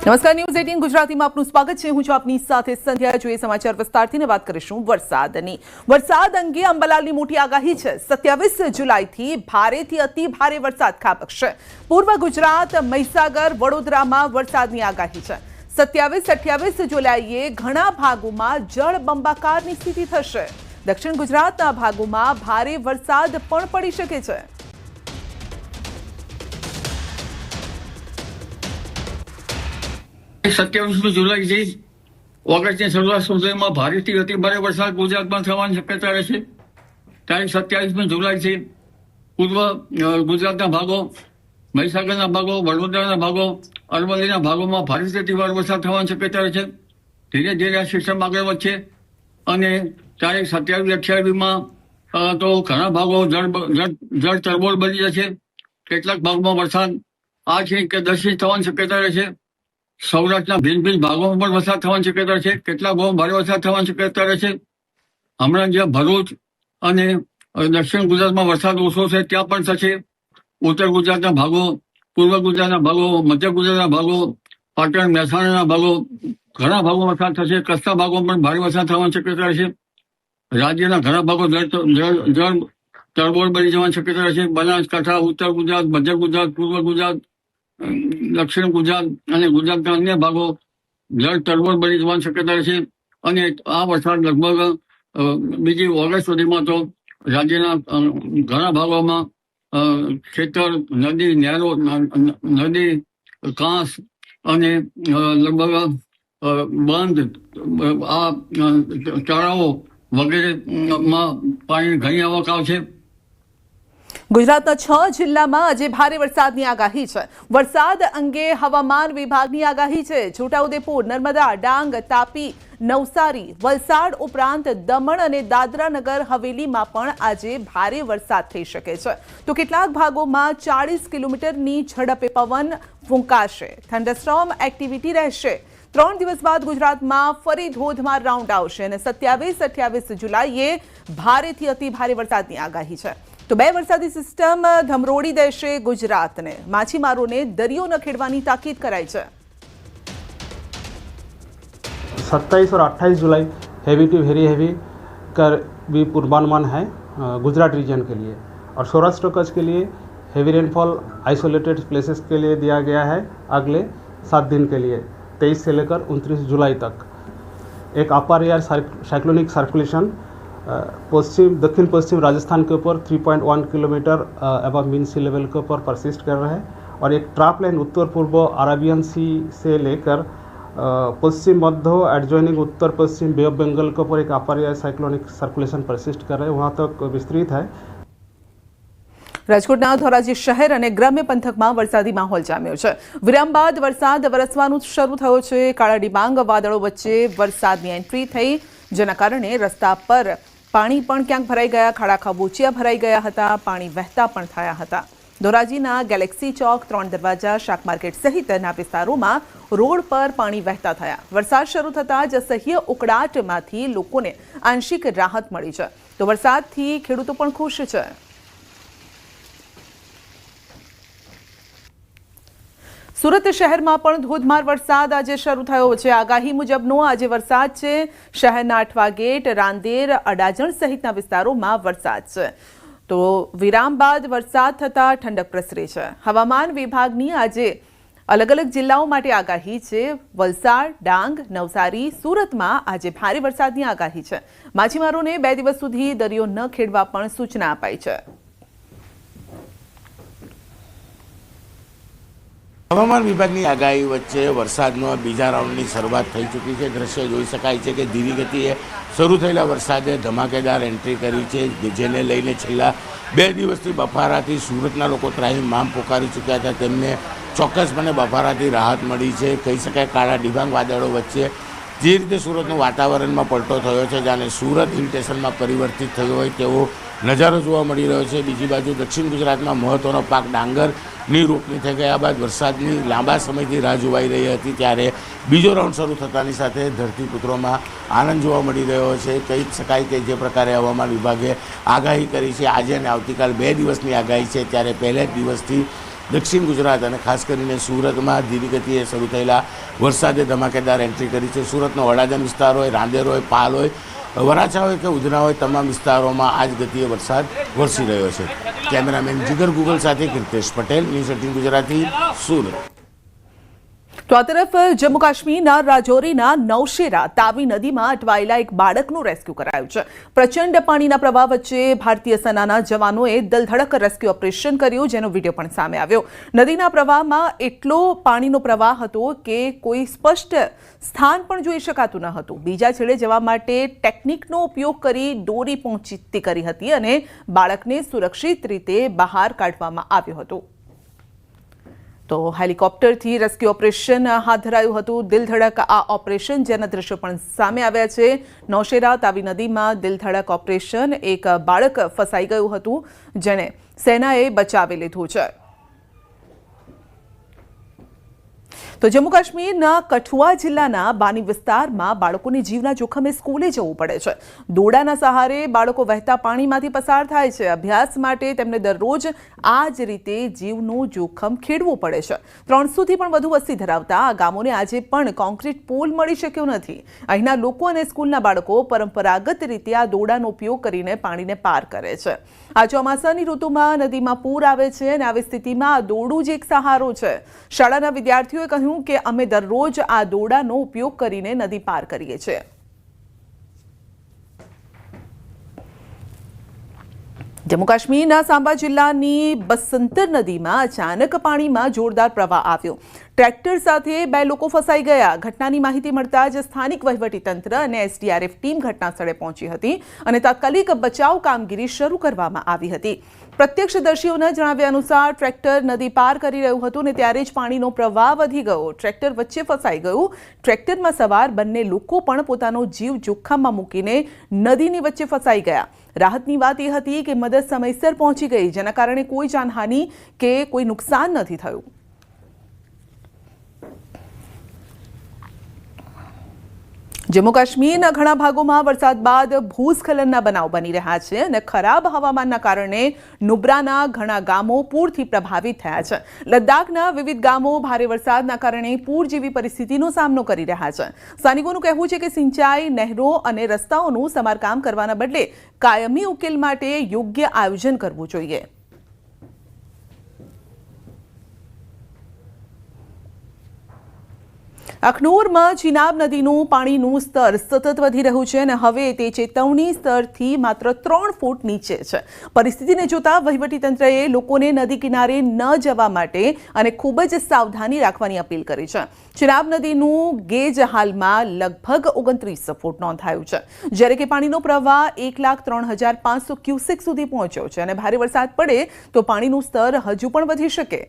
નમસ્કાર, ન્યૂઝ 18 ગુજરાતીમાં આપનું સ્વાગત છે। હું છું આપની સાથે સંધ્યા। જોઈએ સમાચાર વિસ્તારથી વાત કરીશું વરસાદની। વરસાદ અંગે અંબાલાલની મોટી આગાહી છે। 27 જુલાઈથી ભારેથી અતિ ભારે વરસાદ ખાબકશે। પૂર્વ ગુજરાત, મહીસાગર, વડોદરામાં વરસાદની આગાહી છે। 27-28 જુલાઈએ ઘણા ભાગોમાં જળબંબાકારની સ્થિતિ થશે। દક્ષિણ ગુજરાતના ભાગોમાં ભારે વરસાદ પણ પડી શકે છે। 27 જુલાઈથી ઓગસ્ટની શરૂઆત સુધીમાં ભારેથી અતિ ભારે વરસાદ ગુજરાતમાં થવાની શક્યતા રહેશે। તારીખ 27 જુલાઈથી પૂર્વ ગુજરાતના ભાગો, મહીસાગરના ભાગો, વડોદરાના ભાગો, અરવલ્લીના ભાગોમાં ભારેથી અતિ ભારે વરસાદ થવાની શક્યતા રહેશે। ધીરે ધીરે આ સિસ્ટમ આગળ વધશે અને તારીખ 27-28માં તો ઘણા ભાગો જળ તરબોળ બની જશે। કેટલાક ભાગમાં વરસાદ 8 કે 10 ઇંચ થવાની શક્યતા રહેશે। સૌરાષ્ટ્રના ભિન્ન ભાગોમાં પણ વરસાદ થવાની શક્યતા છે। કેટલાક ભાગોમાં ભારે વરસાદ થવાની શક્યતા રહેશે। હમણાં જ્યાં ભરૂચ અને દક્ષિણ ગુજરાતમાં વરસાદ ઓછો છે ત્યાં પણ થશે। ઉત્તર ગુજરાતના ભાગો, પૂર્વ ગુજરાતના ભાગો, મધ્ય ગુજરાતના ભાગો, પાટણ, મહેસાણાના ભાગો, ઘણા ભાગોમાં વરસાદ થશે। કચ્છના ભાગોમાં પણ ભારે વરસાદ થવાની શક્યતા રહેશે। રાજ્યના ઘણા ભાગો જળ તરબોળ બની જવાની શક્યતા રહેશે। બનાસકાંઠા, ઉત્તર ગુજરાત, મધ્ય ગુજરાત, પૂર્વ ગુજરાત, દક્ષિણ ગુજરાત અને ગુજરાતના અન્ય ભાગો જળ તરબોળ બની જવાની શક્યતા રહેશે। અને આ વરસાદ લગભગ બીજી ઓગસ્ટ સુધીમાં તો રાજ્યના ઘણા ભાગોમાં ખેતર, નદી, નહેરો, નદી, કાંસ અને લગભગ બંધ આ તળાવો વગેરેમાં પાણીની ઘણી આવક આવશે। ગુજરાતના 6 જિલ્લામાં આજે ભારે વરસાદની આગાહી છે। વરસાદ અંગે હવામાન વિભાગની આગાહી છે। છોટાઉદેપુર, નર્મદા, ડાંગ, તાપી, નવસારી, વલસાડ ઉપરાંત દમણ અને દાદરા નગર હવેલીમાં પણ આજે ભારે વરસાદ થઈ શકે છે। તો કેટલાક ભાગોમાં 40 કિલોમીટરની ઝડપે પવન ફૂંકાશે। થંડરસ્ટોર્મ એક્ટિવિટી રહેશે। 3 દિવસ બાદ ગુજરાતમાં ફરી ધોધમાર રાઉન્ડ આવશે અને 27-28 જુલાઈએ ભારેથી અતિ ભારે વરસાદની આગાહી છે। તો 2 વરસાદી સિસ્ટમ ધમરોડી દેશે ગુજરાતને। માછીમારોને દરિયો ન ખેડવાની તાકીદ કરાઈ છે। 27 और 28 जुलाई हैवी टू वेरी हैवी का भी पूर्वानुमान है गुजरात रीजन के लिए। और सौराष्ट्र कच्छ के लिए हैवी रेनफॉल आइसोलेटेड प्लेसेस के लिए दिया गया है अगले 7 दिन के लिए, 23 से लेकर 29 जुलाई तक। एक अपर एयर साइक्लोनिक सर्कुलेशन दक्षिण पश्चिम राजस्थान के ऊपर 3.1 किलोमीटर अबव मीन सी लेवल के ऊपर परसिस्ट कर रहा है। और एक ट्रैप लाइन उत्तर पूर्व अरेबियन सी से लेकर पश्चिम मध्य एडजॉइनिंग उत्तर पश्चिम बे ऑफ बंगाल के ऊपर एक upper air cyclonic circulation persist कर रहे हैं, वहाँ तक विस्तृत है। રાજકોટના ધોરાજી શહેર અને ગ્રામ્ય પંથકમાં વરસાદી માહોલ જામ્યો છે। વિરામ બાદ વરસાદ વરસવાનું શરૂ થયો છે। કાળા ડિબાંગ વાદળો વચ્ચે વરસાદની એન્ટ્રી થઈ, જેના કારણે રસ્તા પર પાણી પણ ક્યાંક ભરાઈ ગયા, ખાડા ખાબોચિયા ભરાઈ ગયા હતા, પાણી વહેતા પણ થયા હતા। ધોરાજીના ગેલેક્સી ચોક, 3 દરવાજા, શાક માર્કેટ સહિતના વિસ્તારોમાં રોડ પર પાણી વહેતા થયા। વરસાદ શરૂ થતાં જ અસહ્ય ઉકળાટમાંથી લોકોને આંશિક રાહત મળી છે। તો વરસાદથી ખેડૂતો પણ ખુશ છે। સુરત શહેરમાં પણ ધોધમાર વરસાદ આજે શરૂ થયો છે। આગાહી મુજબનો આજે વરસાદ છે। શહેરના અઠવા ગેટ, રાંદેર, અડાજણ સહિતના વિસ્તારોમાં વરસાદ છે। તો વિરામ બાદ વરસાદ થતાં ઠંડક પ્રસરી છે। હવામાન વિભાગની આજે અલગ અલગ જિલ્લાઓ માટે આગાહી છે। વલસાડ, ડાંગ, નવસારી, સુરતમાં આજે ભારે વરસાદની આગાહી છે। માછીમારોને 2 દિવસ સુધી દરિયો ન ખેડવા પણ સૂચના અપાઈ છે। હવામાન વિભાગની આગાહી વચ્ચે વરસાદનો બીજા રાઉન્ડની શરૂઆત થઈ ચૂકી છે। દ્રશ્ય જોઈ શકાય છે કે ધીમી ગતિએ શરૂ થયેલા વરસાદે ધમાકેદાર એન્ટ્રી કરી છે, જેને લઈને છેલ્લા 2 દિવસથી બફારાથી સુરતના લોકો ત્રાહિમામ પોકારી ચૂક્યા હતા। તેમને ચોક્કસપણે બફારાથી રાહત મળી છે। કહી શકાય કાળા ડિબાંગ વાદળો વચ્ચે જે રીતે સુરતનું વાતાવરણમાં પલટો થયો છે, જાણે સુરત હિલ સ્ટેશનમાં પરિવર્તિત થયો હોય તેવો નજારો જોવા મળી રહ્યો છે। બીજી બાજુ દક્ષિણ ગુજરાતમાં મહત્ત્વનો પાક ડાંગરની રોપણી થઈ ગયા બાદ વરસાદની લાંબા સમયથી રાહ જોવાઈ રહી હતી, ત્યારે બીજો રાઉન્ડ શરૂ થતાની સાથે ધરતીપુત્રોમાં આનંદ જોવા મળી રહ્યો છે। કહી શકાય કે જે પ્રકારે હવામાન વિભાગે આગાહી કરી છે, આજે અને આવતીકાલ 2 દિવસની આગાહી છે, ત્યારે પહેલા જ દિવસથી દક્ષિણ ગુજરાત અને ખાસ કરીને સુરતમાં ધીરી ગતિએ શરૂ થયેલા વરસાદે ધમાકેદાર એન્ટ્રી કરી છે. સુરતનો વડાજન વિસ્તાર હોય, રાંદેર હોય, પાલ હોય, વરાછા હોય કે ઉધના હોય, તમામ વિસ્તારોમાં આ જ ગતિએ વરસાદ વરસી રહ્યો છે. કેમેરામેન જીગર ગુગલ સાથે કીર્તેશ પટેલ, ન્યૂઝ 18 ગુજરાતી, સુરત. તો આ તરફ જમ્મુ કાશ્મીરના રાજૌરીના નૌશેરા તાવી નદીમાં અટવાયેલા એક બાળકનું રેસ્ક્યુ કરાયું છે. પ્રચંડ પાણીના પ્રવાહ વચ્ચે ભારતીય સેનાના જવાનોએ દલધડક રેસ્ક્યુ ઓપરેશન કર્યું, જેનો વિડીયો પણ સામે આવ્યો. નદીના પ્રવાહમાં એટલો પાણીનો પ્રવાહ હતો કે કોઈ સ્પષ્ટ સ્થાન પણ જોઈ શકાતું ન હતું. બીજા છેડે જવા માટે ટેકનિકનો ઉપયોગ કરી દોરી પહોંચતી કરી હતી અને બાળકને સુરક્ષિત રીતે બહાર કાઢવામાં આવ્યો હતો. તો હેલિકોપ્ટરથી રેસ્ક્યુ ઓપરેશન હાથ ધરાયું હતું. દિલધડક આ ઓપરેશન, જેના દ્રશ્યો પણ સામે આવ્યા છે. નૌશેરા તાવી નદીમાં દિલધડક ઓપરેશન. એક બાળક ફસાઈ ગયું હતું, જેને સેનાએ બચાવી લીધું છે. તો જમ્મુ કાશ્મીરના કઠુઆ જિલ્લાના બાની વિસ્તારમાં બાળકોને જીવના જોખમે સ્કૂલે જવું પડે છે. દોરડાના સહારે બાળકો વહેતા પાણીમાંથી પસાર થાય છે. અભ્યાસ માટે તેમને દરરોજ આ જ રીતે જીવનું જોખમ ખેડવું પડે છે. 300થી પણ વધુ વસ્તી ધરાવતા આ ગામોને આજે પણ કોન્ક્રીટ પુલ મળી શક્યો નથી. અહીંના લોકો અને સ્કૂલના બાળકો પરંપરાગત રીતે આ દોરડાનો ઉપયોગ કરીને પાણીને પાર કરે છે. આ ચોમાસાની ઋતુમાં નદીમાં પૂર આવે છે અને આવી સ્થિતિમાં આ દોરડું જ એક સહારો છે. શાળાના વિદ્યાર્થીઓએ કહ્યું કે અમે દરરોજ આ દોરડાનો ઉપયોગ કરીને નદી પાર કરીએ છીએ. જમ્મુ કાશ્મીરના સાંબા જિલ્લાની બસંતર નદીમાં અચાનક પાણીમાં જોરદાર પ્રવાહ આવ્યો. ટ્રેક્ટર સાથે 2 લોકો ફસાઈ ગયા. ઘટનાની માહિતી મળતા જ સ્થાનિક વહીવટીતંત્ર અને એસડીઆરએફ ટીમ ઘટનાસ્થળે પહોંચી હતી અને તાત્કાલિક બચાવ કામગીરી શરૂ કરવામાં આવી હતી. પ્રત્યક્ષદર્શીઓના જણાવ્યા અનુસાર ટ્રેક્ટર નદી પાર કરી રહ્યું હતું અને ત્યારે જ પાણીનો પ્રવાહ વધી ગયો. ટ્રેક્ટર વચ્ચે ફસાઈ ગયું. ટ્રેક્ટરમાં સવાર બંને લોકો પણ પોતાનો જીવ જોખમમાં મૂકીને નદીની વચ્ચે ફસાઈ ગયા. રાહતની વાત એ હતી કે મદદ સમયસર પહોંચી ગઈ, જેના કારણે કોઈ જાનહાનિ કે કોઈ નુકસાન નથી થયું. જમ્મુ કાશ્મીરના ઘણા ભાગોમાં વરસાદ બાદ ભૂસ્ખલનના બનાવ બની રહ્યા છે અને ખરાબ હવામાનના કારણે નુબ્રાના ઘણા ગામો પૂરથી પ્રભાવિત થયા છે. લદ્દાખના વિવિધ ગામો ભારે વરસાદના કારણે પૂર જેવી પરિસ્થિતિનો સામનો કરી રહ્યા છે. સ્થાનિકોનું કહેવું છે કે સિંચાઈ, નહેરો અને રસ્તાઓનું સમારકામ કરવાના બદલે કાયમી ઉકેલ માટે યોગ્ય આયોજન કરવું જોઈએ. અખનૂરમાં ચિનાબ નદીનું પાણીનું સ્તર સતત વધી રહ્યું છે અને હવે તે ચેતવણી સ્તરથી માત્ર 3 ફૂટ નીચે છે. પરિસ્થિતિને જોતા વહીવટીતંત્રએ લોકોને નદી કિનારે ન જવા માટે અને ખૂબ જ સાવધાની રાખવાની અપીલ કરી છે. ચિનાબ નદીનું ગેજ હાલમાં લગભગ 29 ફૂટ નોંધાયું છે, જ્યારે કે પાણીનો પ્રવાહ 1,03,500 ક્યુસેક સુધી પહોંચ્યો છે અને ભારે વરસાદ પડે તો પાણીનું સ્તર હજુ પણ વધી શકે.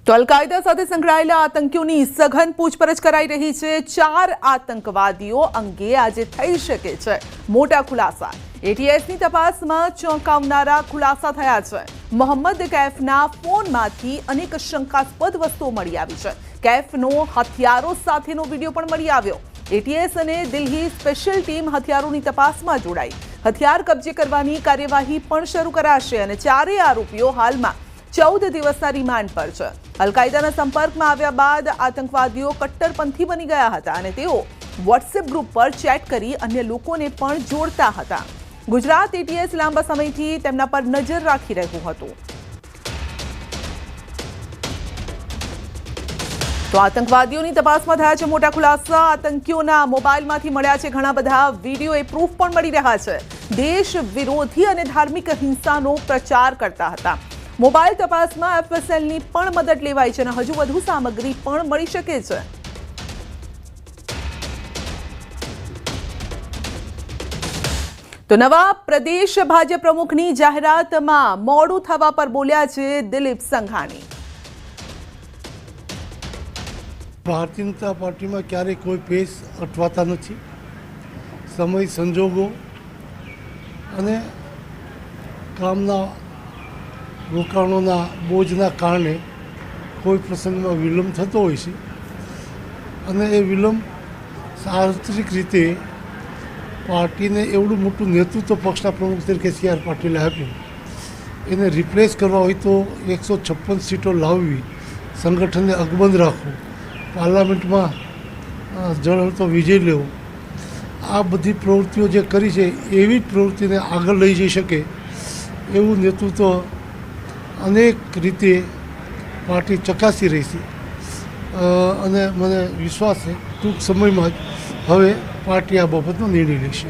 તો અલ-કાયદા સાથે સંકળાયેલા આતંકીઓની સઘન પૂછપરછ કરાઈ રહી છે. 4 આતંકવાદીઓ અંગે આજે થઈ શકે છે મોટા ખુલાસા. એટીએસની તપાસમાં ચોંકાવનારા ખુલાસા થયા છે. મોહમ્મદ કૈફના ફોનમાંથી અનેક શંકાસ્પદ વસ્તુઓ મળી આવી છે. કૈફનો હથિયારો સાથેનો વિડીયો પણ મળી આવ્યો. એટીએસ અને દિલ્હી સ્પેશિયલ ટીમ હથિયારોની તપાસમાં જોડાઈ. હથિયાર કબજે કરવાની કાર્યવાહી પણ શરૂ કરાશે અને 4 આરોપીઓ હાલમાં 14 દિવસના રિમાન્ડ પર છે. અલ-કાયદાના સંપર્કમાં આવ્યા બાદ આતંકવાદીઓ કટ્ટરપંથી બની ગયા હતા અને તેઓ વોટ્સએપ ગ્રુપ પર ચેટ કરી અન્ય લોકોને પણ જોડતા હતા. ગુજરાત એટીએસ લાંબા સમયથી તેમના પર નજર રાખી રહ્યું હતું. તો આતંકવાદીઓની તપાસમાં થયા છે મોટા ખુલાસા. આતંકીઓના મોબાઈલમાંથી મળ્યા છે ઘણા બધા વિડીયો, એ પ્રૂફ પણ મળી રહ્યા છે. દેશ વિરોધી અને ધાર્મિક હિંસાનો પ્રચાર કરતા હતા. મોબાઈલ તપાસમાં એફએસએલની પણ મદદ લેવાઈ છે અને હજુ વધુ સામગ્રી પણ મળી શકે છે. તો નવા પ્રદેશ ભાજપ પ્રમુખની જાહેરાતમાં મોડું થવા પર બોલ્યા છે દિલીપ સંઘાણી. ભારતીય જનતા પાર્ટીમાં ક્યારેય કોઈ પેશ અટવાતા નથી. સમય, સંજોગો અને કામના રોકાણોના બોજના કારણે કોઈ પ્રસંગમાં વિલંબ થતો હોય છે અને એ વિલંબ સાર્વત્રિક રીતે પાર્ટીને એવડું મોટું નેતૃત્વ પક્ષના પ્રમુખ તરીકે CR પાટીલે આપ્યું, એને રિપ્લેસ કરવા હોય તો 156 સીટો લાવવી, સંગઠનને અકબંધ રાખવું, પાર્લામેન્ટમાં જળહળતો વિજય લેવો, આ બધી પ્રવૃત્તિઓ જે કરી છે એવી જ પ્રવૃત્તિને આગળ લઈ જઈ શકે એવું નેતૃત્વ અનેક રીતે પાર્ટી ચકાસી રહી છે અને મને વિશ્વાસ છે ટૂંક સમયમાં જ હવે પાર્ટી આ બાબતનો નિર્ણય લેશે.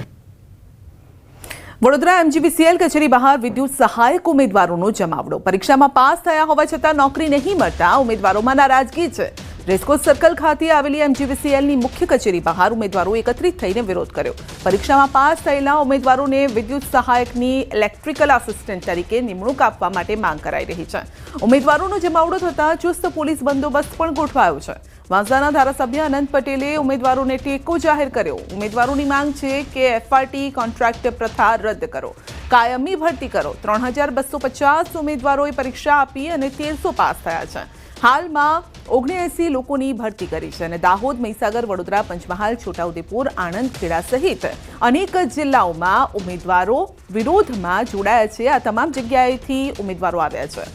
વડોદરા MGVCL કચેરી બહાર વિદ્યુત સહાયક ઉમેદવારોનો જમાવડો. પરીક્ષામાં પાસ થયા હોવા છતાં નોકરી નહીં મળતા ઉમેદવારોમાં નારાજગી છે. રેસકોર્સ સર્કલ ખાતે આવેલી MGVCLની મુખ્ય કચેરી બહાર ઉમેદવારો એકત્રિત થઈને વિરોધ કર્યો. પરીક્ષામાં પાસ થયેલા ઉમેદવારોને વિદ્યુત સહાયકની ઇલેક્ટ્રિકલ આસિસ્ટન્ટ તરીકે નિમણૂક આપવા માટે માંગ કરાઈ રહી છે. ઉમેદવારોનો જમાવડો થતાં ચુસ્ત પોલીસ બંદોબસ્ત પણ ગોઠવાયો છે. વાંસદાના ધારાસભ્ય અનંત પટેલે ઉમેદવારોને ટેકો જાહેર કર્યો. ઉમેદવારોની માંગ છે કે FRT કોન્ટ્રાક્ટ પ્રથા રદ કરો, કાયમી ભરતી કરો. 3250 ઉમેદવારોએ પરીક્ષા આપી અને 1300 પાસ થયા છે. હાલમાં 79 લોકોની ભરતી કરી છે અને દાહોદ, મહીસાગર, વડોદરા, પંચમહાલ, છોટાઉદેપુર, આણંદ, ખેડા સહિત અનેક જિલ્લાઓમાં ઉમેદવારો વિરોધમાં જોડાયા છે. આ તમામ જગ્યાએથી ઉમેદવારો આવ્યા છે.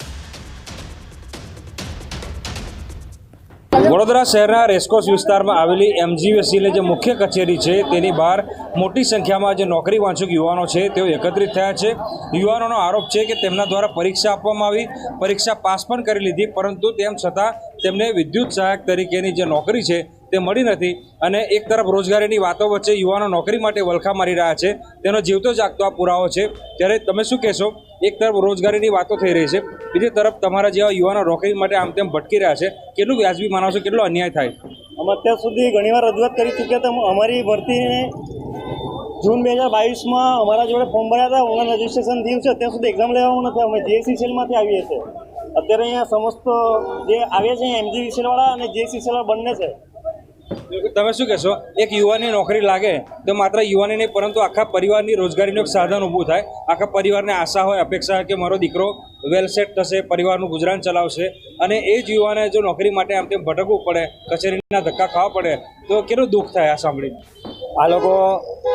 વડોદરા શહેરના રેસકોર્સ વિસ્તારમાં આવેલી MGVCL જે મુખ્ય કચેરી છે તેની બહાર મોટી સંખ્યામાં જે નોકરી વાંચુક યુવાનો છે તેઓ એકત્રિત થયા છે. યુવાનોનો આરોપ છે કે તેમના દ્વારા પરીક્ષા આપવામાં આવી, પરીક્ષા પાસ પણ કરી લીધી, પરંતુ તેમ છતાં તેમને વિદ્યુત સહાયક તરીકેની જે નોકરી છે તે મળી નથી. અને એક તરફ રોજગારીની વાતો વચ્ચે યુવાનો નોકરી માટે વલખા મારી રહ્યા છે, તેનો જીવતો જાગતો આ પુરાવો છે. ત્યારે તમે શું કહેશો? એક તરફ રોજગારીની વાતો થઈ રહી છે, બીજી તરફ તમારા જેવા યુવાનો નોકરી માટે આમ તેમ ભટકી રહ્યા છે. કેટલું વ્યાજબી માનો છો? કેટલો અન્યાય થાય? અમે અત્યાર સુધી ઘણીવાર રજૂઆત કરી ચૂક્યા હતા. અમારી ભરતીને જૂન 2022માં અમારા જોડે ફોર્મ ભર્યા હતા, ઓનલાઈન રજિસ્ટ્રેશન થયું છે, અત્યાર સુધી એક્ઝામ લેવાનું નથી. અમે JCCLમાંથી આવીએ છીએ. અત્યારે અહીંયા સમસ્ત જે આવ્યા છે MGVCLવાળા અને JCCL બંને છે. તમે શું કહેશો? એક યુવાનની નોકરી લાગે તો માત્ર યુવાની નહીં પરંતુ આખા પરિવારની રોજગારીનું એક સાધન ઊભું થાય. આખા પરિવારને આશા હોય, અપેક્ષા હોય કે મારો દીકરો વેલ સેટ થશે, પરિવારનું ગુજરાન ચલાવશે, અને એ જ યુવાને જો નોકરી માટે આમ તેમ ભટકવું પડે, કચેરીના ધક્કા ખાવા પડે તો કેટલું દુઃખ થાય આ સાંભળીને. આ લોકો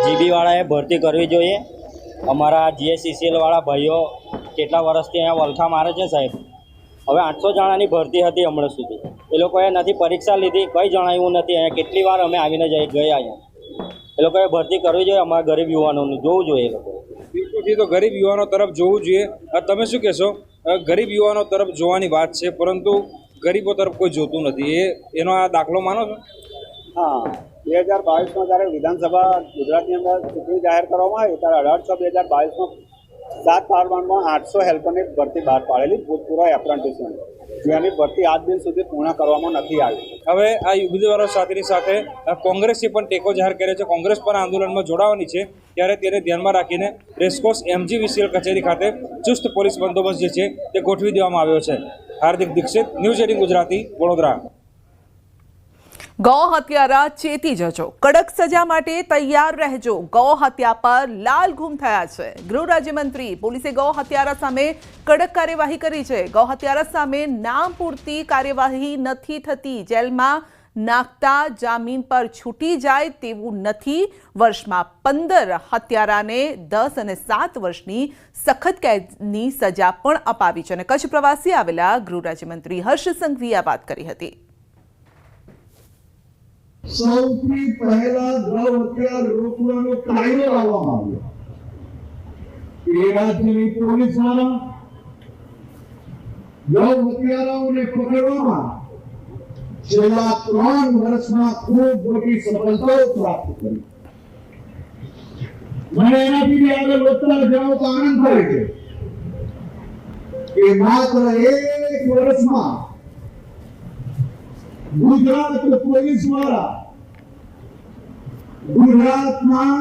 GB વાળાએ ભરતી કરવી જોઈએ. અમારા JCCLવાળા ભાઈઓ કેટલા વર્ષથી અહીંયા વલખા મારે છે સાહેબ. હવે 800 જણાની ભરતી હતી હમણાં સુધી, એ લોકોએ નથી પરીક્ષા લીધી, કંઈ જણાવ્યું નથી. અહીંયા કેટલી વાર અમે આવીને ગયા અહીંયા. એ લોકોએ ભરતી કરવી જોઈએ. અમારા ગરીબ યુવાનોને જોવું જોઈએ. એ લોકો બિલકુલથી તો ગરીબ યુવાનો તરફ જોવું જોઈએ. તમે શું કહેશો? ગરીબ યુવાનો તરફ જોવાની વાત છે, પરંતુ ગરીબો તરફ કોઈ જોતું નથી. એનો આ દાખલો માનો છો? હા, 2022માં જ્યારે વિધાનસભા ગુજરાતની અંદર ચૂંટણી જાહેર કરવામાં આવી ત્યારે 18/6/2022માં 7 પાર્લામેન્ટમાં 800 હેલ્પરની ભરતી બહાર પાડેલી ભૂતપૂર્વ એપ્રેન્ટિસની, જેની ભરતી આજ દિન સુધી પૂર્ણ કરવામાં નથી આવી. હવે આ ઉમેદવારો સાથેની સાથે કોંગ્રેસે પણ ટેકો જાહેર કર્યો છે. કોંગ્રેસ પણ આંદોલનમાં જોડાવાની છે. ત્યારે તેને ધ્યાનમાં રાખીને રેસકોર્સ MGVCL કચેરી ખાતે ચુસ્ત પોલીસ બંદોબસ્ત જે છે તે ગોઠવી દેવામાં આવ્યો છે. હાર્દિક દીક્ષિત, ન્યૂઝ 18 ગુજરાતી, વડોદરા. ગૌ હત્યારા ચેતી જજો, કડક સજા માટે તૈયાર રહેજો. ગૌ હત્યા પર લાલ ગુમ થયા છે. ગૃહ રાજ્યમંત્રી પોલીસે ગૌ હત્યારા સામે કડક કાર્યવાહી કરી છે. ગૌ હત્યારા સામે નામ પૂરતી કાર્યવાહી નથી થતી. જેલમાં નાખતા જામીન પર છૂટી જાય તેવું નથી. વર્ષમાં 15 હત્યારાને 10 અને 7 વર્ષની સખત કેદની સજા પણ અપાવી છે. અને કચ્છ પ્રવાસી આવેલા ગૃહ રાજ્યમંત્રી હર્ષ સંઘવીએ આ વાત કરી હતી. સૌથી પહેલા ગૌ હત્યા રોકવાનો કાયદો લાવવામાં આવ્યો. એ રાજ્યની પોલીસ દ્વારા ગૌ હત્યારાઓને પકડવામાં છેલ્લા 3 વર્ષમાં ખૂબ મોટી સફળતાઓ પ્રાપ્ત કરી. મને એનાથી આગળ વધતા જાઓ તો આનંદ થાય છે કે માત્ર 1 વર્ષમાં ગુજરાત પોલીસ દ્વારા ગુજરાતના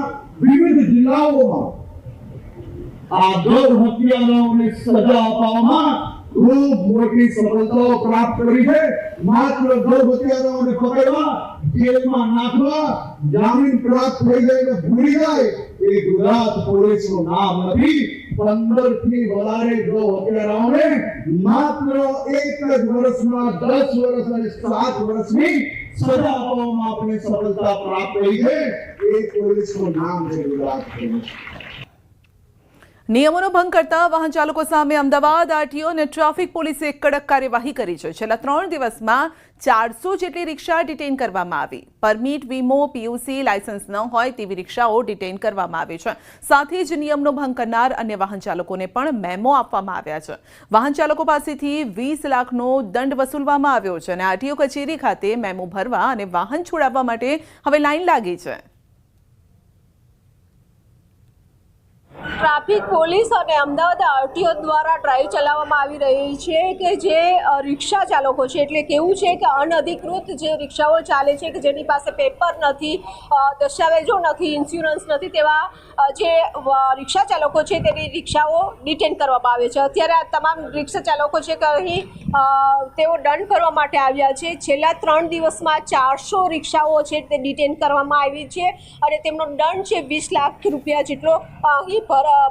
વિવિધ જિલ્લાઓમાં આ ગૌ હત્યારાઓને સજા અપાવવામાં ખૂબ મોટી સફળતાઓ પ્રાપ્ત કરી છે. માત્ર ગર્ભવતીઓને પકડવા, જેલમાં નાખવા, જામીન પ્રાપ્ત થઈ જાય ને ભૂલી જાય એ ગુજરાત પોલીસનું નામ નથી. 15 થી વધારે ગર્ભવતીઓને માત્ર એક જ વર્ષમાં 10 વર્ષ અને 7 વર્ષની સજા આપવામાં આપણે સફળતા પ્રાપ્ત કરી છે. એ પોલીસનું નામ છે ગુજરાત પોલીસ. નિયમોનો ભંગ કરતા વાહન ચાલકો સામે અમદાવાદ આરટીઓ અને ટ્રાફિક પોલીસે કડક કાર્યવાહી કરી છે. છેલ્લા 3 દિવસમાં 400 જેટલી રિક્ષા ડિટેઇન કરવામાં આવી. પરમિટ, વીમો, પીયુસી લાયસન્સ ન હોય તેવી રિક્ષાઓ ડિટેઇન કરવામાં આવી છે. સાથે જ નિયમનો ભંગ કરનાર અન્ય વાહન ચાલકોને પણ મેમો આપવામાં આવ્યા છે. વાહન ચાલકો પાસેથી 20 લાખનો દંડ વસૂલવામાં આવ્યો છે અને આરટીઓ કચેરી ખાતે મેમો ભરવા અને વાહન છોડાવવા માટે હવે લાઈન લાગી છે. ટ્રાફિક પોલીસ અને અમદાવાદ આરટીઓ દ્વારા ડ્રાઈવ ચલાવવામાં આવી રહી છે કે જે રિક્ષા ચાલકો છે, એટલે કેવું છે કે અનઅધિકૃત જે રિક્ષાઓ ચાલે છે કે જેની પાસે પેપર નથી, દસ્તાવેજો નથી, ઇન્સ્યોરન્સ નથી, તેવા જે રિક્ષા ચાલકો છે તેની રિક્ષાઓ ડિટેન કરવામાં આવે છે. અત્યારે આ તમામ રિક્ષા ચાલકો છે કે અહીં તેઓ દંડ કરવા માટે આવ્યા છે. છેલ્લા 3 દિવસમાં 400 રિક્ષાઓ છે તે ડિટેન કરવામાં આવી છે અને તેમનો દંડ છે 20 લાખ રૂપિયા જેટલો અહીં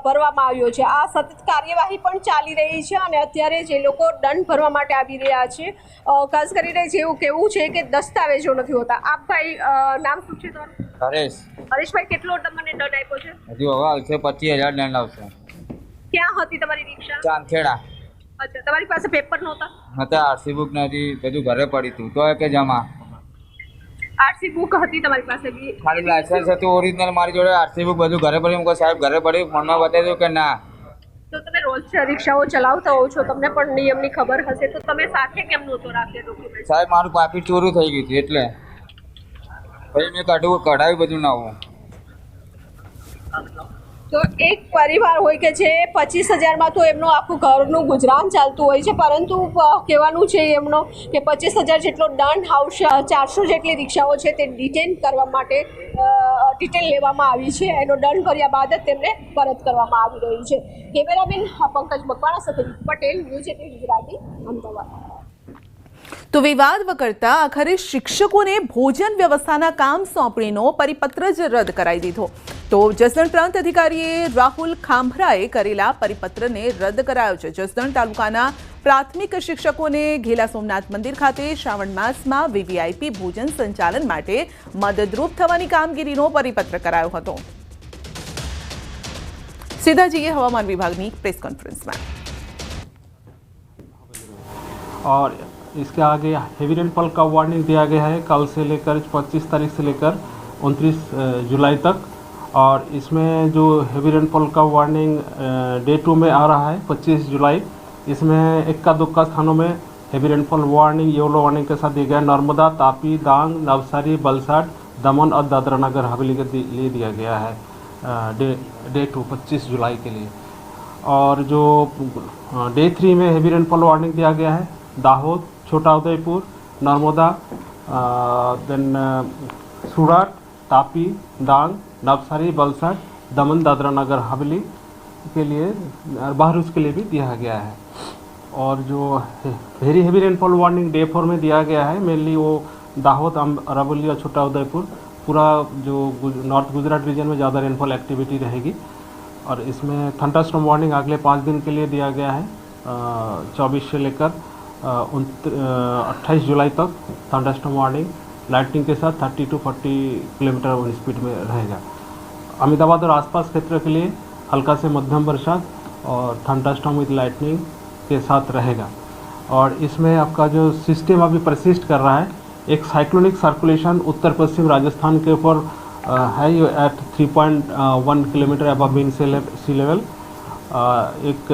ભરવામાં આવ્યો છે. આ સતત કાર્યવાહી પણ ચાલી રહી છે અને અત્યારે જે લોકો દંડ ભરવા માટે આવી રહ્યા છે, ખાસ કરીને જેવું કેવું છે કે દસ્તાવેજો નથી હોતા. આપ ભાઈ, નામ શું છે તમારું? હરેશ. હરેશભાઈ, કેટલો તમને દંડ આપ્યો છે? હજુ હવે આવશે 25,000 દંડ આવશે. ક્યાં હતી તમારી રિક્ષા? ચાંદખેડા. અચ્છા, તમારી પાસે પેપર નહોતા? નતા, આરસી બુક નથી, બધું ઘરે પડી હતું તો કે જમા. આરસી બુક હતી તમારી પાસે? ખાલી લાયસન્સ હતું ઓરિજિનલ, મારી જોડે આરસી બુક બધું ઘરે પડી. હું સાહેબ ઘરે પડી, ફોનમાં બતાવી દઉં કે ના. તો તમે રોજ રિક્ષાઓ ચલાવતા હોવ છો, તમને પણ નિયમની ખબર હશે, તો તમે સાથે કેમ નહોતો રાખ્યા ડોક્યુમેન્ટ? સાહેબ મારું પાકીટ ચોરું થઈ ગયું હતું એટલે પછી મેં કઢાવ્યું બધું નવું. તો એક પરિવાર હોય કે જે 25,000માં તો એમનું આખું ઘરનું ગુજરાન ચાલતું હોય છે, પરંતુ કહેવાનું છે એમનો કે 25,000 જેટલો દંડ આવશે. 400 જેટલી રિક્ષાઓ છે તે ડિટેન કરવા માટે ડિટેન લેવામાં આવી છે. એનો દંડ ભર્યા બાદ જ તેમને પરત કરવામાં આવી રહ્યું છે. કેમેરામેન પંકજ મકવાણા સાથે પટેલ, ન્યૂઝ 18 ગુજરાતી, અમદાવાદ. તો વિવાદ વકરતા આખરે શિક્ષકોને ભોજન વ્યવસ્થાના કામ સોંપણીનો પરિપત્ર જ રદ કરાવી દીધો. તો જસદણ પ્રાંત અધિકારીએ રાહુલ ખાંભરાએ કરેલા પરિપત્રને રદ કરાયો છે. જસદણ તાલુકાના પ્રાથમિક શિક્ષકોને ઘેલા સોમનાથ મંદિર ખાતે શ્રાવણ માસમાં વીવીઆઈપી ભોજન સંચાલન માટે મદદરૂપ થવાની કામગીરીનો પરિપત્ર કરાયો હતો. સીધા જઈએ હવામાન વિભાગની પ્રેસ કોન્ફરન્સમાં. और इसके आगे हेवी रेनफॉल का वार्निंग दिया गया है कल से लेकर 25 तारीख से लेकर 29 जुलाई तक. और इसमें जो हेवी रेनफॉल का वार्निंग डे 2 में आ रहा है 25 जुलाई, इसमें इक्का दुक्का स्थानों में heavy rainfall warning yellow warning के साथ दिया गया है. नर्मदा, तापी, डांग, नवसारी, वलसाड, दमन और दादरा नगर हवेली के लिए दिया गया है डे 2 25 जुलाई के लिए. और जो डे 3 में हेवी रेनफॉल वार्निंग दिया गया है दाहोद, छोटा उदयपुर, नर्मदा, देन सूरत, तापी, डांग, नवसारी, वलसाड, दमन, दादरा नगर हवेली के लिए, बहरूच के लिए भी दिया गया है. और जो very heavy rainfall warning day 4 में दिया गया है मेनली वो दाहोद, अरावली और छोटा उदयपुर, पूरा जो नॉर्थ गुजरात रीजन में ज़्यादा रेनफॉल एक्टिविटी रहेगी. और इसमें थंडरस्टॉर्म वार्निंग अगले 5 दिन के लिए दिया गया है. 24 से लेकर 28 जुलाई तक थंडरस्टॉर्म वार्निंग लाइटनिंग के साथ 30 to 40 किलोमीटर स्पीड में रहेगा. अहमदाबाद और आसपास क्षेत्र के लिए हल्का से मध्यम बरसात और थंडरस्टॉर्म विद लाइटनिंग के साथ रहेगा. और इसमें आपका जो सिस्टम अभी परसिस्ट कर रहा है, एक साइक्लोनिक सर्कुलेशन उत्तर पश्चिम राजस्थान के ऊपर है एट 3.1 किलोमीटर अबव मीन सी लेवल. एक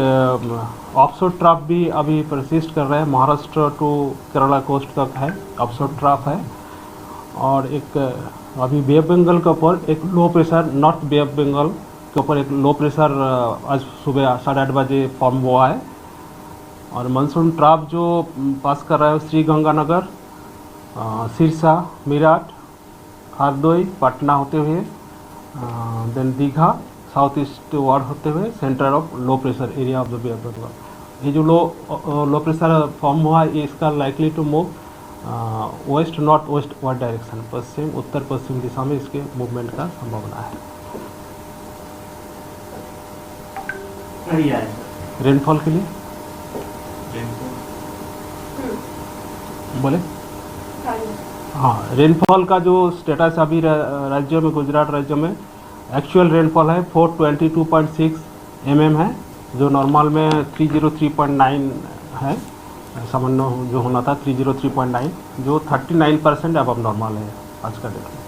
ऑफशोर ट्रफ भी अभी परसिस्ट कर रहा है, महाराष्ट्र टू केरला कोस्ट तक है ऑफशोर ट्रफ है. और एक अभी बे ऑफ बंगाल के ऊपर एक low pressure, north bay of Bengal के ऊपर एक लो प्रेशर आज सुबह 8:30 बजे फॉर्म हुआ है. और मानसून ट्रफ जो पास कर रहा है श्री गंगानगर, सिरसा, मेरठ, हरदोई, पटना होते हुए then Digha, southeastward होते हुए centre of low pressure area of the bay of Bengal. ये जो लो प्रेशर फॉर्म हुआ है ये इसका likely to move west north westward direction, पश्चिम उत्तर पश्चिम दिशा में इसके मूवमेंट का संभावना है। रेनफॉल के लिए बोले हाँ, रेनफॉल का जो स्टेटस अभी राज्य में, गुजरात राज्य में एक्चुअल रेनफॉल है 422.6 mm है, जो नॉर्मल में 303.9 है, सामान्य जो होना था 303.9, जो 39% अब नॉर्मल है आज का डेट में।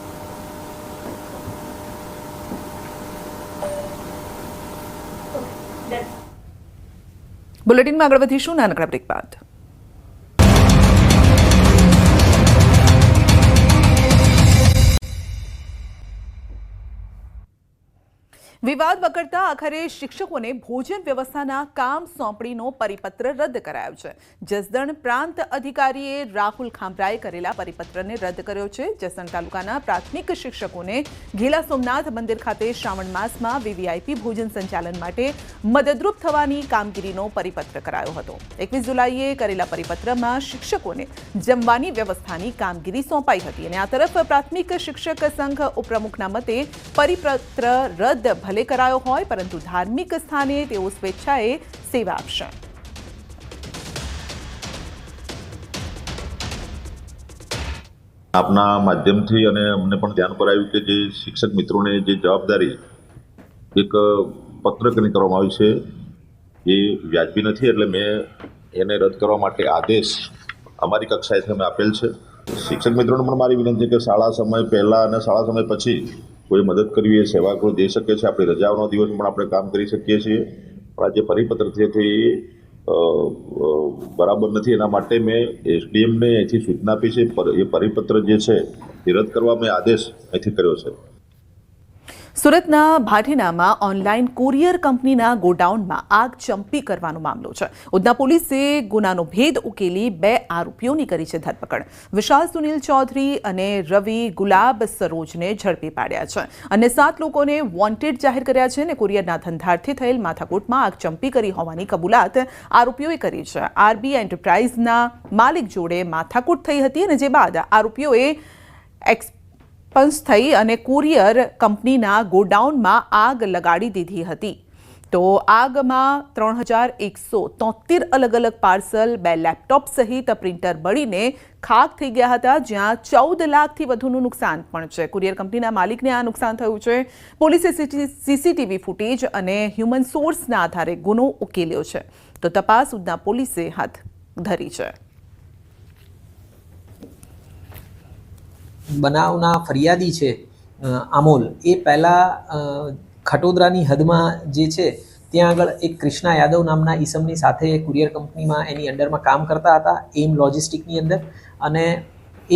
બુલેટિનમાં આગળ વધીશું નાનકડા બ્રેક બાદ। વિવાદ વકરતા આખરે શિક્ષકોને ભોજન વ્યવસ્થાના કામ સોંપણીનો પરિપત્ર રદ કરાયો છે। જસદણ પ્રાંત અધિકારીએ રાહુલ ખાંભરાએ કરેલા પરિપત્રને રદ કર્યો છે। જસદણ તાલુકાના પ્રાથમિક શિક્ષકોને ઘેલા સોમનાથ મંદિર ખાતે શ્રાવણ માસમાં વીવીઆઈપી ભોજન સંચાલન માટે મદદરૂપ થવાની કામગીરીનો પરિપત્ર કરાયો હતો। 21 જુલાઈએ કરેલા પરિપત્રમાં શિક્ષકોને જમવાની વ્યવસ્થાની કામગીરી સોંપાઈ હતી અને આ તરફ પ્રાથમિક શિક્ષક સંઘ ઉપપ્રમુખના મતે પરિપત્ર રદ ભલે કરાયો હોય પરંતુ ધાર્મિક સ્થાને તેઓ સ્વેચ્છાએ સેવા આપશે। આપના માધ્યમથી અને અમને પણ ધ્યાન કરાયું કે જે શિક્ષક મિત્રોને જે જવાબદારી એક પત્રકની કરવામાં આવી છે એ વ્યાજબી નથી, એટલે મેં એને રદ કરવા માટે આદેશ અમારી કક્ષાએથી અમે આપેલ છે। શિક્ષક મિત્રોને પણ મારી વિનંતી કે શાળા સમય પહેલાં અને શાળા સમય પછી કોઈ મદદ કરવી એ સેવા કોઈ જઈ શકે છે। આપણી રજાઓનો દિવસ પણ આપણે કામ કરી શકીએ છીએ, પણ આ જે પરિપત્ર છે તે બરાબર નથી। એના માટે મેં એસડીએમને અહીંથી સૂચના આપી છે, એ પરિપત્ર જે છે એ રદ કરવા મેં આદેશ અહીંથી કર્યો છે। સુરતના ભાટીનામાં ઓનલાઈન કુરિયર કંપનીના ગોડાઉનમાં આગ ચંપી કરવાનો મામલો છે। ઉધના પોલીસે ગુનાનો ભેદ ઉકેલી 2 આરોપીઓની કરી છે ધરપકડ। વિશાલ સુનિલ ચૌધરી અને રવિ ગુલાબ સરોજને ઝડપી પાડ્યા છે અને 7 લોકોને વોન્ટેડ જાહેર કર્યા છે અને કુરિયરના ધંધાર્થે થયેલ માથાકૂટમાં આગ ચંપી કરી હોવાની કબૂલાત આરોપીઓએ કરી છે। આરબી એન્ટરપ્રાઇઝના માલિક જોડે માથાકૂટ થઈ હતી અને જે બાદ આરોપીઓએ પંચ થઈ અને કુરિયર કંપનીના ગોડાઉનમાં આગ લગાડી દીધી હતી। તો આગમાં 3173 અલગ અલગ પાર્સલ, 2 લેપટોપ સહિત પ્રિન્ટર બળીને ખાક થઈ ગયા હતા, જ્યાં 14 લાખથી વધુનું નુકસાન પણ છે। કુરિયર કંપનીના માલિકને આ નુકસાન થયું છે। પોલીસે સીસીટીવી ફૂટેજ અને હ્યુમન સોર્સના આધારે ગુનો ઉકેલ્યો છે, તો તપાસ ઉધના પોલીસે હાથ ધરી છે। બનાવના ફરિયાદી છે અમોલ, એ પહેલાં ખટોદરાની હદમાં જે છે ત્યાં આગળ એક કૃષ્ણા યાદવ નામના ઈસમની સાથે કુરિયર કંપનીમાં એની અંડરમાં કામ કરતા હતા, એમ લોજિસ્ટિકની અંદર। અને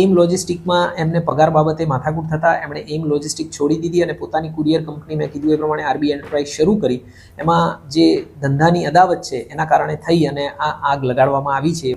એમ લોજિસ્ટિકમાં એમને પગાર બાબતે માથાકૂટ થતાં એમણે એમ લોજિસ્ટિક છોડી દીધી અને પોતાની કુરિયર કંપની, મેં કીધું એ પ્રમાણે આરબી એન્ટરપ્રાઇઝ શરૂ કરી। એમાં જે ધંધાની અદાવત છે એના કારણે થઈ અને આ આગ લગાડવામાં આવી છે।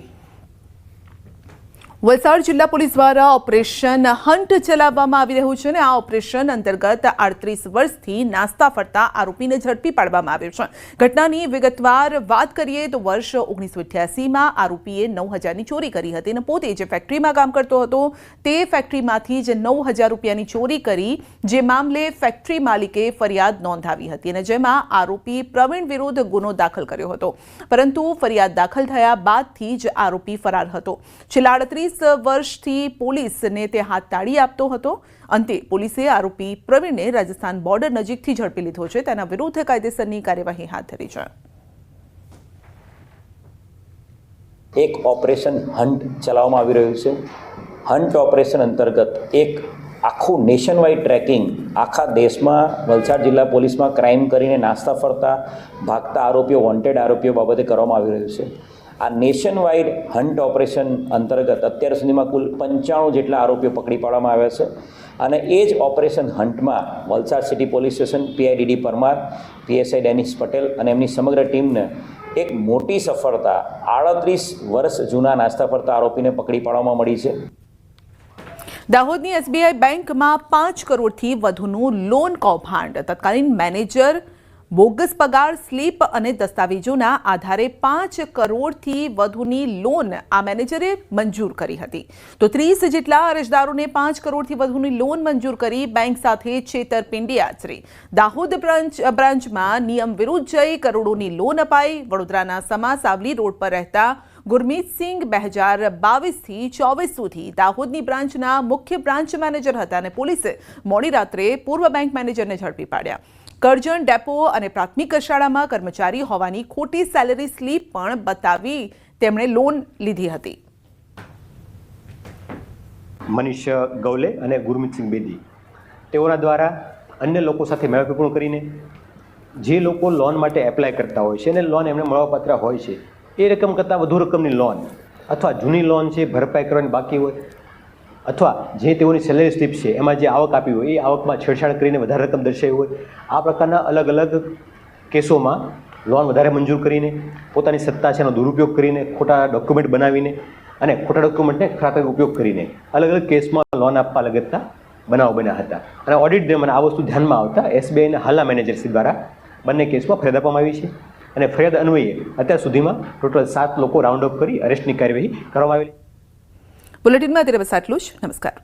વલસાડ જિલ્લા પોલીસ દ્વારા ઓપરેશન હન્ટ ચલાવવામાં આવી રહ્યું છે અને આ ઓપરેશન અંતર્ગત 38 વર્ષથી નાસ્તા ફરતા આરોપીને ઝડપી પાડવામાં આવ્યો છે। ઘટનાની વિગતવાર વાત કરીએ તો વર્ષ 1988માં આરોપીએ 9000ની ચોરી કરી હતી અને પોતે જે ફેક્ટરીમાં કામ કરતો હતો તે ફેક્ટરીમાંથી જ 9000 રૂપિયાની ચોરી કરી, જે મામલે ફેક્ટરી માલિકે ફરિયાદ નોંધાવી હતી અને જેમાં આરોપી પ્રવીણ વિરુદ્ધ ગુનો દાખલ કર્યો હતો, પરંતુ ફરિયાદ દાખલ થયા બાદથી જ આરોપી ફરાર હતો। છેલ્લા 38 વર્ષથી પોલીસને તે હાથ તાળી આપતો હતો। અંતે પોલીસે આરોપી પ્રવીણને રાજસ્થાન બોર્ડર નજીકથી ઝડપી લીધો છે, તેના વિરુદ્ધ કાયદેસરની કાર્યવાહી હાથ ધરી છે। એક ઓપરેશન હન્ટ ચલાવવામાં આવી રહ્યું છે। હન્ટ ઓપરેશન અંતર્ગત એક આખું નેશન વાઇડ ટ્રેકિંગ આખા દેશમાં વલસાડ જિલ્લા પોલીસમાં ક્રાઇમ કરીને નાસ્તા ફરતા ભાગતા આરોપીઓ, વોન્ટેડ આરોપીઓ બાબતે કરવામાં આવી રહ્યું છે। આ નેશન વાઇડ હન્ટ ઓપરેશન અંતર્ગત અત્યાર સુધીમાં કુલ 95 જેટલા આરોપીઓ પકડી પાડવામાં આવ્યા છે અને એ જ ઓપરેશન હન્ટમાં Valsad city police station, PI DD Parmar, PSI Dennis Patel અને એમની સમગ્ર ટીમને એક મોટી સફળતા 38 વર્ષ જૂના નાસ્તા ફરતા આરોપીને પકડી પાડવામાં મળી છે। દાહોદની એસબીઆઈ બેંકમાં 5 કરોડથી વધુનું લોન કૌભાંડ। તત્કાલીન મેનેજર બોગસ પગાર સ્લીપ અને દસ્તાવેજોના આધારે 5 કરોડથી વધુની લોન આ મેનેજરે મંજૂર કરી હતી. તો 30 જેટલા અરજદારોને 5 કરોડથી વધુની લોન મંજૂર કરી બેંક સાથે છેતરપિંડી આચરી. દાહોદ બ્રાન્ચમાં નિયમ વિરુદ્ધ જઈ કરોડોની લોન અપાઈ. વડોદરાના સમા સાવલી રોડ પર રહેતા ગુરમીતસિંહ 2022થી 24 સુધી દાહોદની બ્રાન્ચના મુખ્ય બ્રાન્ચ મેનેજર હતા અને પોલીસે મોડી રાત્રે પૂર્વ બેંક મેનેજરને ઝડપી પાડ્યા. કરજણ ડેપો અને પ્રાથમિક શાળામાં કર્મચારી હોવાની ખોટી સેલેરી સ્લીપ પણ બતાવી તેમણે લોન લીધી હતી. મનીષ ગૌલે અને ગુરમીતસિંહ બેદી તેઓના દ્વારા અન્ય લોકો સાથે મેળાપૂર્ણ કરીને જે લોકો લોન માટે એપ્લાય કરતા હોય છે અને લોન એમને મળવાપાત્ર હોય છે એ રકમ કરતાં વધુ રકમની લોન અથવા જૂની લોન છે ભરપાઈ કરવાની બાકી હોય અથવા જે તેઓની સેલેરી સ્લીપ છે એમાં જે આવક આપી હોય એ આવકમાં છેડછાડ કરીને વધારે રકમ દર્શાવી હોય, આ પ્રકારના અલગ અલગ કેસોમાં લોન વધારે મંજૂર કરીને પોતાની સત્તા છે એનો દુરુપયોગ કરીને ખોટા ડોક્યુમેન્ટ બનાવીને અને ખોટા ડોક્યુમેન્ટને ખરાબ ઉપયોગ કરીને અલગ અલગ કેસમાં લોન આપવા લગતના બનાવ બન્યા હતા. અને ઓડિટ દરમિયાન આ વસ્તુ ધ્યાનમાં આવતા SBIના હાલના મેનેજરશ્રી દ્વારા બંને કેસમાં ફરિયાદ આપવામાં આવી છે અને ફરિયાદ અન્વયે અત્યાર સુધીમાં ટોટલ 7 લોકો રાઉન્ડ અપ કરી અરેસ્ટની કાર્યવાહી કરવામાં આવેલી. બુલેટિનમાં અત્યારે બસ આટલું જ. નમસ્કાર.